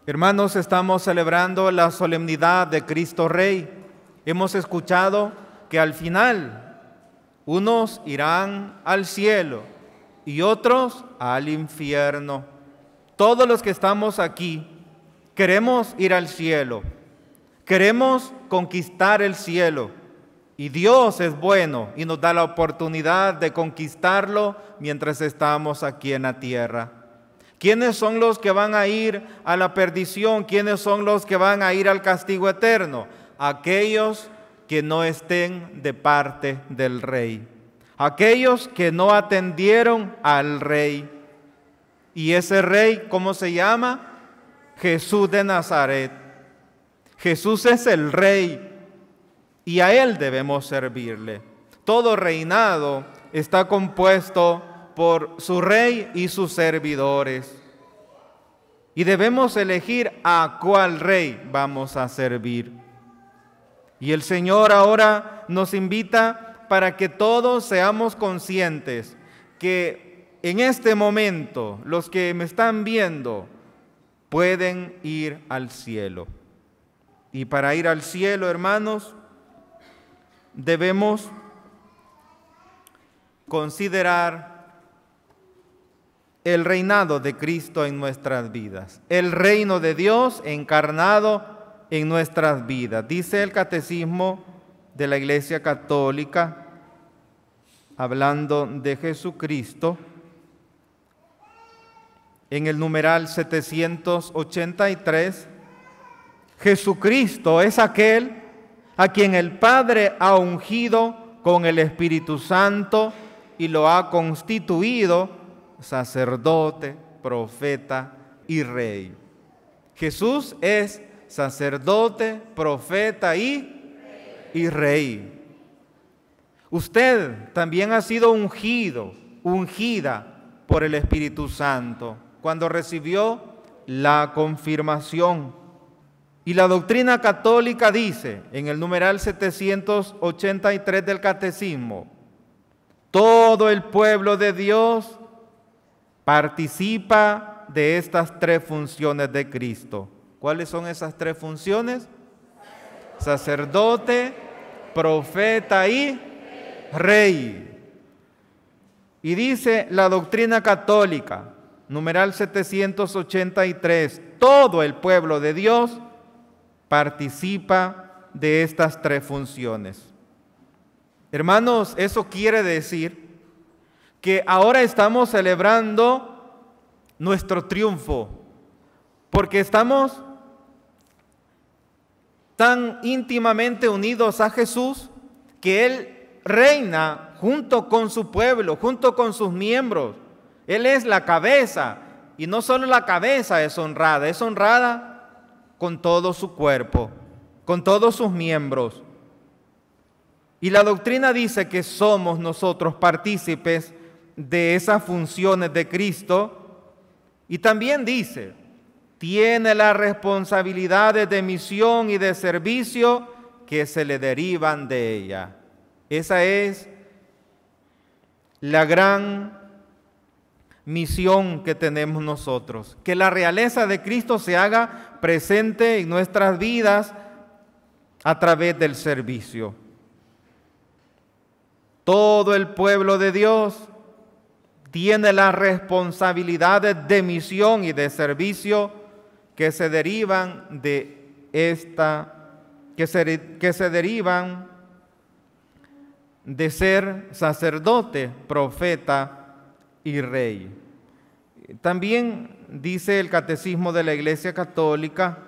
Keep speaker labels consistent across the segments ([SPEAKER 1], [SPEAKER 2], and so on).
[SPEAKER 1] Hermanos, estamos celebrando la solemnidad de Cristo Rey. Hemos escuchado que al final unos irán al cielo y otros al infierno. Todos los que estamos aquí queremos ir al cielo, queremos conquistar el cielo. Y Dios es bueno y nos da la oportunidad de conquistarlo mientras estamos aquí en la tierra. ¿Quiénes son los que van a ir a la perdición? ¿Quiénes son los que van a ir al castigo eterno? Aquellos que no estén de parte del Rey. Aquellos que no atendieron al Rey. ¿Y ese Rey cómo se llama? Jesús de Nazaret. Jesús es el Rey y a Él debemos servirle. Todo reinado está compuesto por su rey y sus servidores. Y debemos elegir a cuál rey vamos a servir. Y el Señor ahora nos invita para que todos seamos conscientes que en este momento los que me están viendo pueden ir al cielo. Y para ir al cielo, hermanos, debemos considerar el reinado de Cristo en nuestras vidas, el reino de Dios encarnado en nuestras vidas. Dice el Catecismo de la Iglesia Católica, hablando de Jesucristo, en el numeral 783, Jesucristo es aquel a quien el Padre ha ungido con el Espíritu Santo y lo ha constituido sacerdote, profeta y rey. Jesús es sacerdote, profeta y rey. Usted también ha sido ungido, ungida por el Espíritu Santo cuando recibió la confirmación. Y la doctrina católica dice, en el numeral 783 del Catecismo, todo el pueblo de Dios participa de estas tres funciones de Cristo. ¿Cuáles son esas tres funciones? Sacerdote, profeta y rey. Y dice la doctrina católica, numeral 783, todo el pueblo de Dios participa de estas tres funciones. Hermanos, eso quiere decir que ahora estamos celebrando nuestro triunfo, porque estamos tan íntimamente unidos a Jesús que Él reina junto con su pueblo, junto con sus miembros. Él es la cabeza, y no solo la cabeza es honrada con todo su cuerpo, con todos sus miembros. Y la doctrina dice que somos nosotros partícipes de esas funciones de Cristo, y también dice, tiene las responsabilidades de misión y de servicio que se le derivan de ella. Esa es la gran misión que tenemos nosotros, que la realeza de Cristo se haga presente en nuestras vidas a través del servicio. Todo el pueblo de Dios tiene las responsabilidades de misión y de servicio que se derivan de que se derivan de ser sacerdote, profeta y rey. También dice el Catecismo de la Iglesia Católica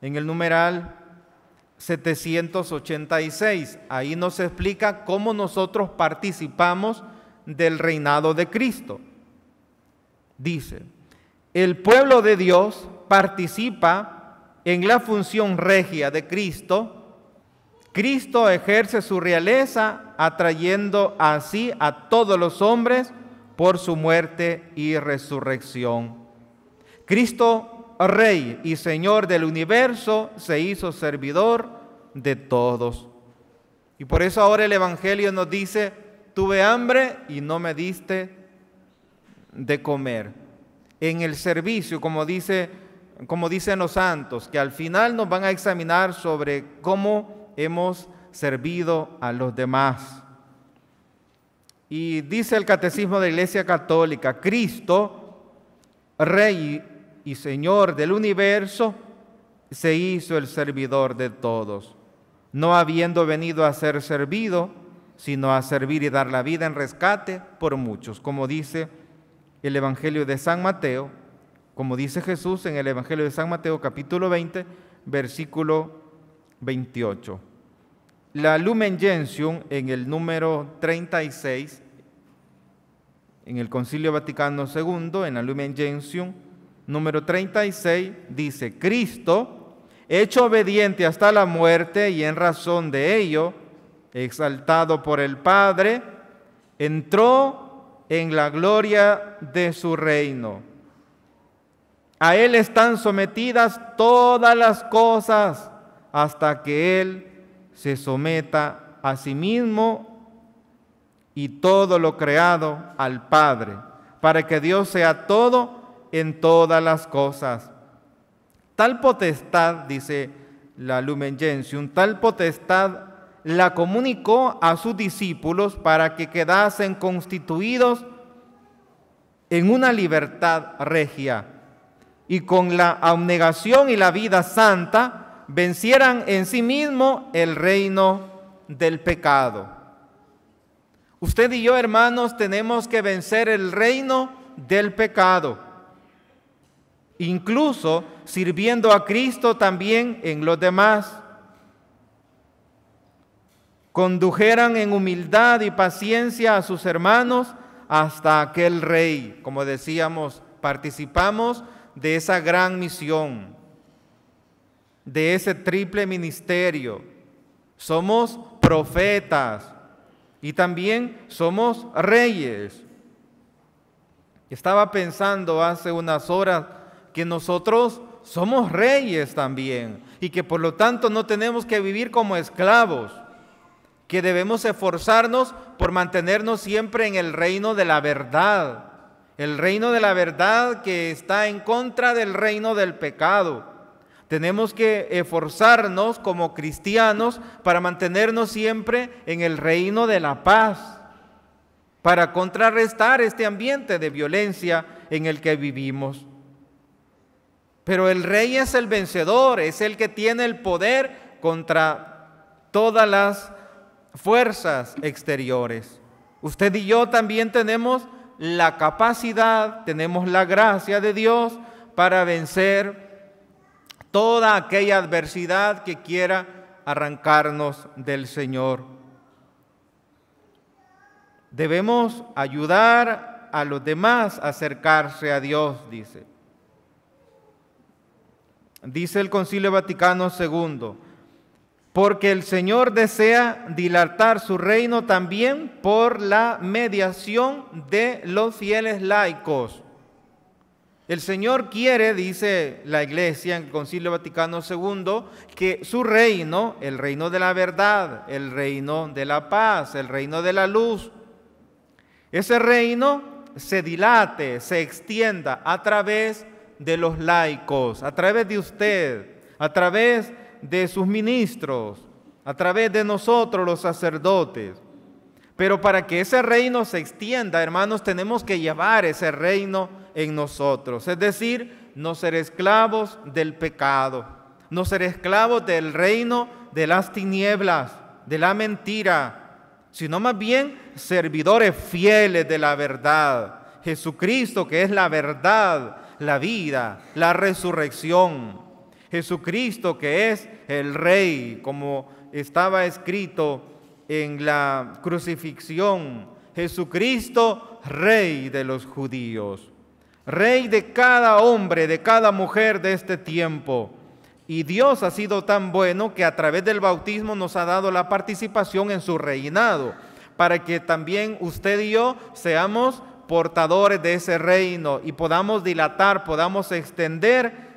[SPEAKER 1] en el numeral 786, ahí nos explica cómo nosotros participamos del reinado de Cristo. Dice, el pueblo de Dios participa en la función regia de Cristo. Cristo ejerce su realeza atrayendo así a todos los hombres por su muerte y resurrección. Cristo, Rey y Señor del universo, se hizo servidor de todos. Y por eso ahora el Evangelio nos dice, tuve hambre y no me diste de comer. En el servicio, como dice como dicen los santos, que al final nos van a examinar sobre cómo hemos servido a los demás. Y dice el Catecismo de la Iglesia Católica: Cristo, Rey y Señor del universo, se hizo el servidor de todos, no habiendo venido a ser servido, sino a servir y dar la vida en rescate por muchos, como dice el Evangelio de San Mateo, como dice Jesús en el Evangelio de San Mateo, capítulo 20, versículo 28. La Lumen Gentium, en el número 36, en el Concilio Vaticano II, en la Lumen Gentium, número 36, dice: Cristo, hecho obediente hasta la muerte y en razón de ello, exaltado por el Padre, entró en la gloria de su reino. A Él están sometidas todas las cosas hasta que Él se someta a sí mismo y todo lo creado al Padre, para que Dios sea todo en todas las cosas. Tal potestad, dice la Lumen Gentium, tal potestad la comunicó a sus discípulos para que quedasen constituidos en una libertad regia y con la abnegación y la vida santa vencieran en sí mismo el reino del pecado. Usted y yo, hermanos, tenemos que vencer el reino del pecado, incluso sirviendo a Cristo también en los demás. Condujeran en humildad y paciencia a sus hermanos hasta aquel Rey. Como decíamos, participamos de esa gran misión, de ese triple ministerio. Somos profetas y también somos reyes. Estaba pensando hace unas horas que nosotros somos reyes también y que por lo tanto no tenemos que vivir como esclavos, que debemos esforzarnos por mantenernos siempre en el reino de la verdad, el reino de la verdad que está en contra del reino del pecado. Tenemos que esforzarnos como cristianos para mantenernos siempre en el reino de la paz, para contrarrestar este ambiente de violencia en el que vivimos. Pero el rey es el vencedor, es el que tiene el poder contra todas las fuerzas exteriores. Usted y yo también tenemos la capacidad, tenemos la gracia de Dios para vencer toda aquella adversidad que quiera arrancarnos del Señor. Debemos ayudar a los demás a acercarse a Dios, dice. Dice el Concilio Vaticano II, porque el Señor desea dilatar su reino también por la mediación de los fieles laicos. El Señor quiere, dice la Iglesia en el Concilio Vaticano II, que su reino, el reino de la verdad, el reino de la paz, el reino de la luz, ese reino se dilate, se extienda a través de los laicos, a través de usted, a través de sus ministros, a través de nosotros los sacerdotes. Pero para que ese reino se extienda, hermanos, tenemos que llevar ese reino en nosotros. Es decir, no ser esclavos del pecado, no ser esclavos del reino de las tinieblas, de la mentira, sino más bien servidores fieles de la verdad. Jesucristo, que es la verdad, la vida, la resurrección. Jesucristo, que es el Rey, como estaba escrito en la crucifixión. Jesucristo, Rey de los judíos, Rey de cada hombre, de cada mujer de este tiempo. Y Dios ha sido tan bueno que a través del bautismo nos ha dado la participación en su reinado, para que también usted y yo seamos portadores de ese reino y podamos dilatar, podamos extender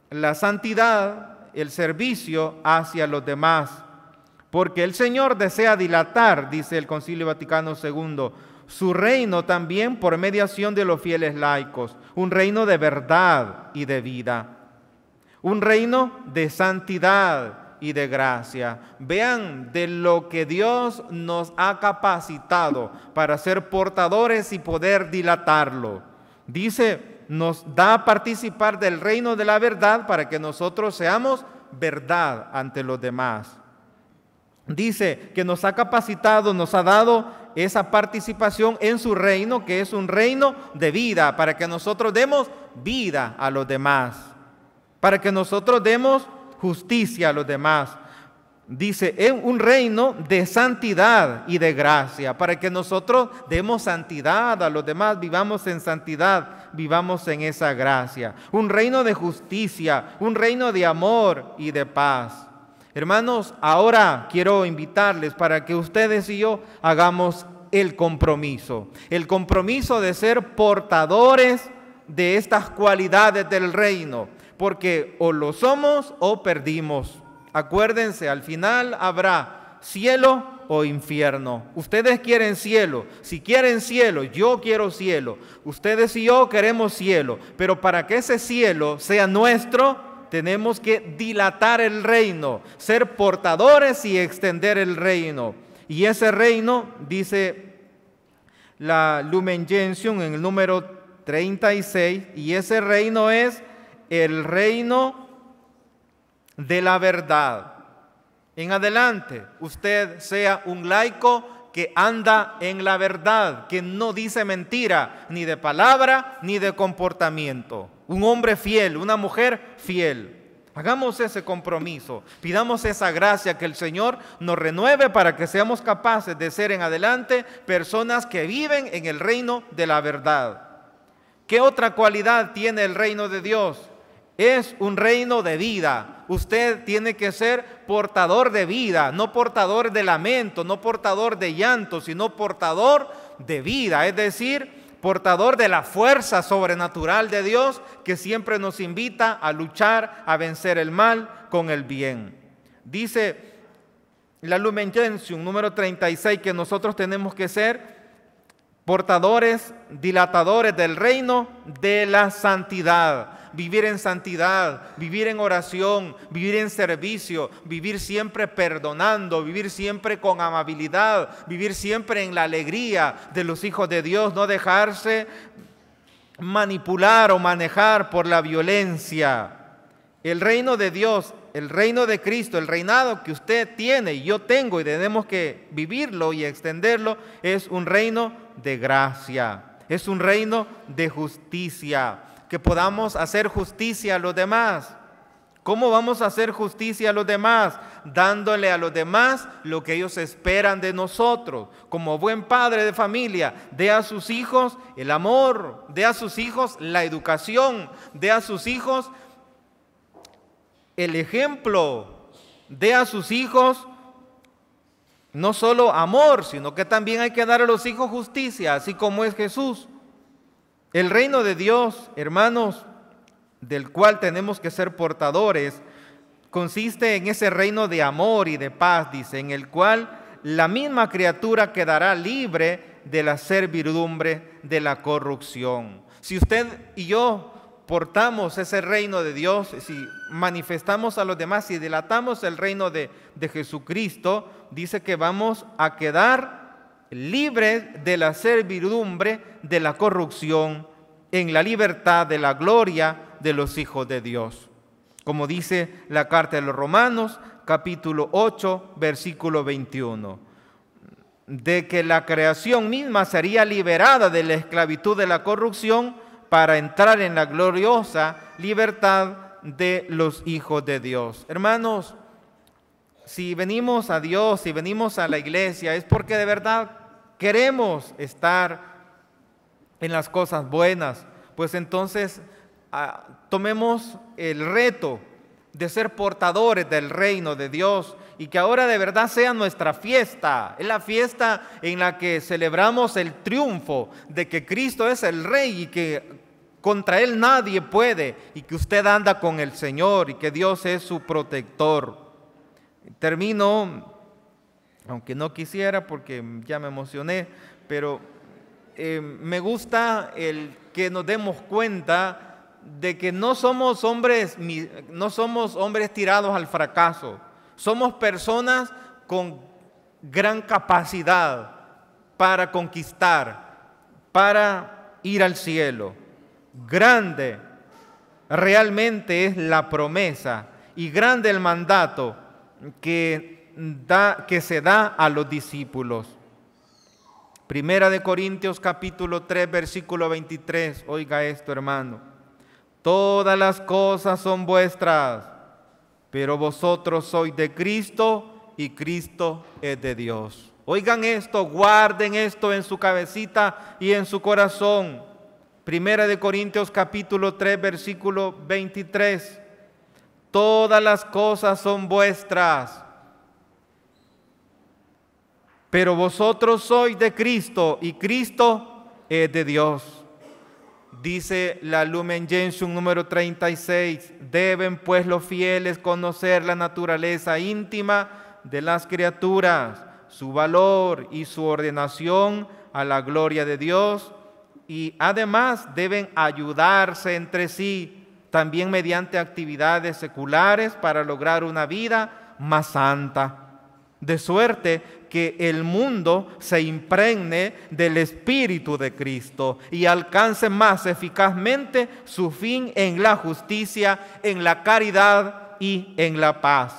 [SPEAKER 1] la santidad, el servicio hacia los demás. Porque el Señor desea dilatar, dice el Concilio Vaticano II, su reino también por mediación de los fieles laicos, un reino de verdad y de vida. Un reino de santidad y de gracia. Vean de lo que Dios nos ha capacitado para ser portadores y poder dilatarlo. Dice, nos da a participar del reino de la verdad para que nosotros seamos verdad ante los demás. Dice que nos ha capacitado, nos ha dado esa participación en su reino, que es un reino de vida, para que nosotros demos vida a los demás, para que nosotros demos justicia a los demás. Dice, es un reino de santidad y de gracia, para que nosotros demos santidad a los demás, vivamos en santidad, vivamos en esa gracia. Un reino de justicia, un reino de amor y de paz. Hermanos, ahora quiero invitarles para que ustedes y yo hagamos el compromiso de ser portadores de estas cualidades del reino, porque o lo somos o perdimos. Acuérdense, al final habrá cielo o infierno. Ustedes quieren cielo. Si quieren cielo, yo quiero cielo. Ustedes y yo queremos cielo. Pero para que ese cielo sea nuestro, tenemos que dilatar el reino, ser portadores y extender el reino. Y ese reino, dice la Lumen Gentium en el número 36, y ese reino es el reino de la verdad. En adelante, usted sea un laico que anda en la verdad, que no dice mentira, ni de palabra, ni de comportamiento. Un hombre fiel, una mujer fiel. Hagamos ese compromiso, pidamos esa gracia que el Señor nos renueve para que seamos capaces de ser en adelante personas que viven en el reino de la verdad. ¿Qué otra cualidad tiene el reino de Dios? Es un reino de vida. Usted tiene que ser portador de vida, no portador de lamento, no portador de llanto, sino portador de vida, es decir, portador de la fuerza sobrenatural de Dios que siempre nos invita a luchar, a vencer el mal con el bien. Dice la Lumen Gentium número 36 que nosotros tenemos que ser portadores, dilatadores del reino de la santidad. Vivir en santidad, vivir en oración, vivir en servicio, vivir siempre perdonando, vivir siempre con amabilidad, vivir siempre en la alegría de los hijos de Dios, no dejarse manipular o manejar por la violencia. El reino de Dios, el reino de Cristo, el reinado que usted tiene y yo tengo y tenemos que vivirlo y extenderlo, es un reino de gracia, es un reino de justicia. Que podamos hacer justicia a los demás. ¿Cómo vamos a hacer justicia a los demás? Dándole a los demás lo que ellos esperan de nosotros. Como buen padre de familia, dé a sus hijos el amor, dé a sus hijos la educación, dé a sus hijos el ejemplo, dé a sus hijos no solo amor, sino que también hay que dar a los hijos justicia, así como es Jesús. El reino de Dios, hermanos, del cual tenemos que ser portadores, consiste en ese reino de amor y de paz, dice, en el cual la misma criatura quedará libre de la servidumbre de la corrupción. Si usted y yo portamos ese reino de Dios, si manifestamos a los demás y dilatamos el reino de Jesucristo, dice que vamos a quedar libres de la servidumbre de la corrupción, en la libertad de la gloria de los hijos de Dios. Como dice la carta de los Romanos, capítulo 8, versículo 21. De que la creación misma sería liberada de la esclavitud de la corrupción para entrar en la gloriosa libertad de los hijos de Dios. Hermanos, si venimos a Dios, si venimos a la iglesia, es porque de verdad queremos estar en las cosas buenas. Pues entonces tomemos el reto de ser portadores del reino de Dios y que ahora de verdad sea nuestra fiesta. Es la fiesta en la que celebramos el triunfo de que Cristo es el Rey y que contra Él nadie puede, y que usted anda con el Señor y que Dios es su protector. Termino, aunque no quisiera porque ya me emocioné, pero me gusta el que nos demos cuenta de que no somos hombres tirados al fracaso. Somos personas con gran capacidad para conquistar, para ir al cielo. Grande realmente es la promesa y grande el mandato que se da a los discípulos. Primera de Corintios capítulo 3, versículo 23. Oiga esto, hermano. Todas las cosas son vuestras, pero vosotros sois de Cristo y Cristo es de Dios. Oigan esto, guarden esto en su cabecita y en su corazón. Primera de Corintios capítulo 3, versículo 23. Todas las cosas son vuestras, pero vosotros sois de Cristo y Cristo es de Dios. Dice la Lumen Gentium número 36, deben pues los fieles conocer la naturaleza íntima de las criaturas, su valor y su ordenación a la gloria de Dios, y además deben ayudarse entre sí, también mediante actividades seculares para lograr una vida más santa. De suerte que el mundo se impregne del Espíritu de Cristo y alcance más eficazmente su fin en la justicia, en la caridad y en la paz.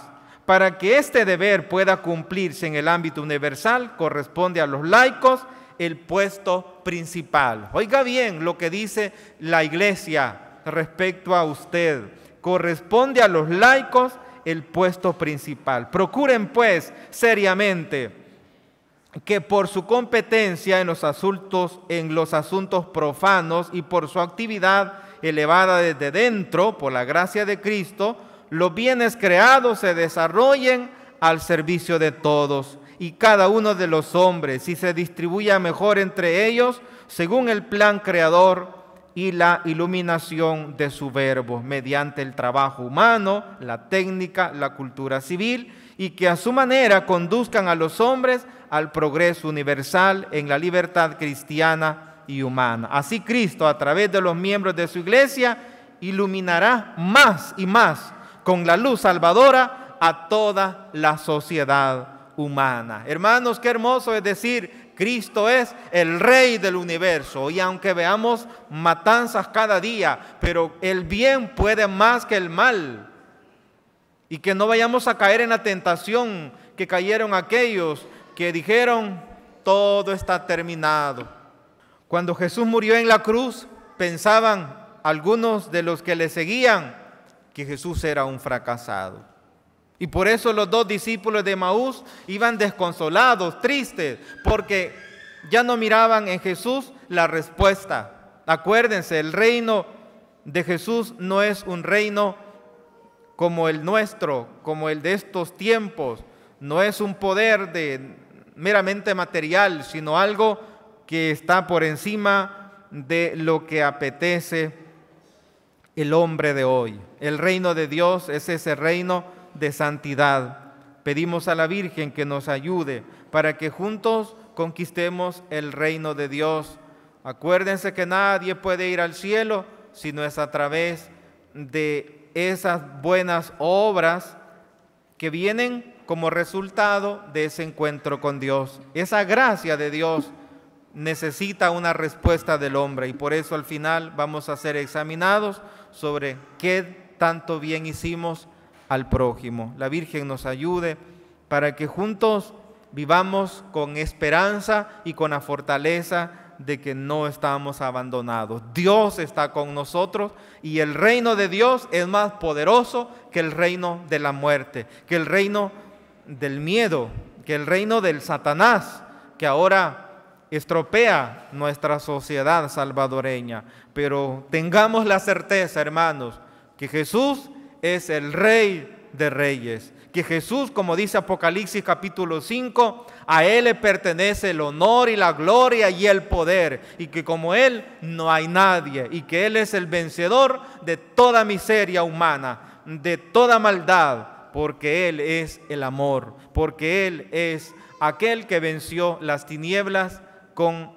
[SPEAKER 1] Para que este deber pueda cumplirse en el ámbito universal, corresponde a los laicos el puesto principal. Oiga bien lo que dice la Iglesia respecto a usted. Corresponde a los laicos el puesto principal. Procuren pues seriamente que por su competencia en los asuntos profanos y por su actividad elevada desde dentro, por la gracia de Cristo, los bienes creados se desarrollen al servicio de todos y cada uno de los hombres y se distribuya mejor entre ellos según el plan creador y la iluminación de su verbo, mediante el trabajo humano, la técnica, la cultura civil, y que a su manera conduzcan a los hombres al progreso universal en la libertad cristiana y humana. Así Cristo, a través de los miembros de su iglesia, iluminará más y más con la luz salvadora a toda la sociedad humana. Hermanos, qué hermoso es decir, Cristo es el Rey del universo, y aunque veamos matanzas cada día, pero el bien puede más que el mal, y que no vayamos a caer en la tentación que cayeron aquellos que dijeron, todo está terminado. Cuando Jesús murió en la cruz, pensaban algunos de los que le seguían que Jesús era un fracasado. Y por eso los dos discípulos de Emaús iban desconsolados, tristes, porque ya no miraban en Jesús la respuesta. Acuérdense, el reino de Jesús no es un reino como el nuestro, como el de estos tiempos. No es un poder meramente material, sino algo que está por encima de lo que apetece el hombre de hoy. El reino de Dios es ese reino de santidad. Pedimos a la Virgen que nos ayude para que juntos conquistemos el reino de Dios. Acuérdense que nadie puede ir al cielo si no es a través de esas buenas obras que vienen como resultado de ese encuentro con Dios. Esa gracia de Dios necesita una respuesta del hombre, y por eso al final vamos a ser examinados sobre qué tanto bien hicimos al prójimo. La Virgen nos ayude para que juntos vivamos con esperanza y con la fortaleza de que no estamos abandonados. Dios está con nosotros y el reino de Dios es más poderoso que el reino de la muerte, que el reino del miedo, que el reino del Satanás, que ahora estropea nuestra sociedad salvadoreña. Pero tengamos la certeza, hermanos, que Jesús es el Rey de Reyes, que Jesús, como dice Apocalipsis capítulo 5, a Él le pertenece el honor y la gloria y el poder, y que como Él no hay nadie, y que Él es el vencedor de toda miseria humana, de toda maldad, porque Él es el amor, porque Él es aquel que venció las tinieblas con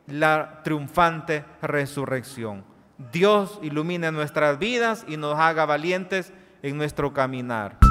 [SPEAKER 1] la triunfante resurrección. Dios ilumine nuestras vidas y nos haga valientes en nuestro caminar.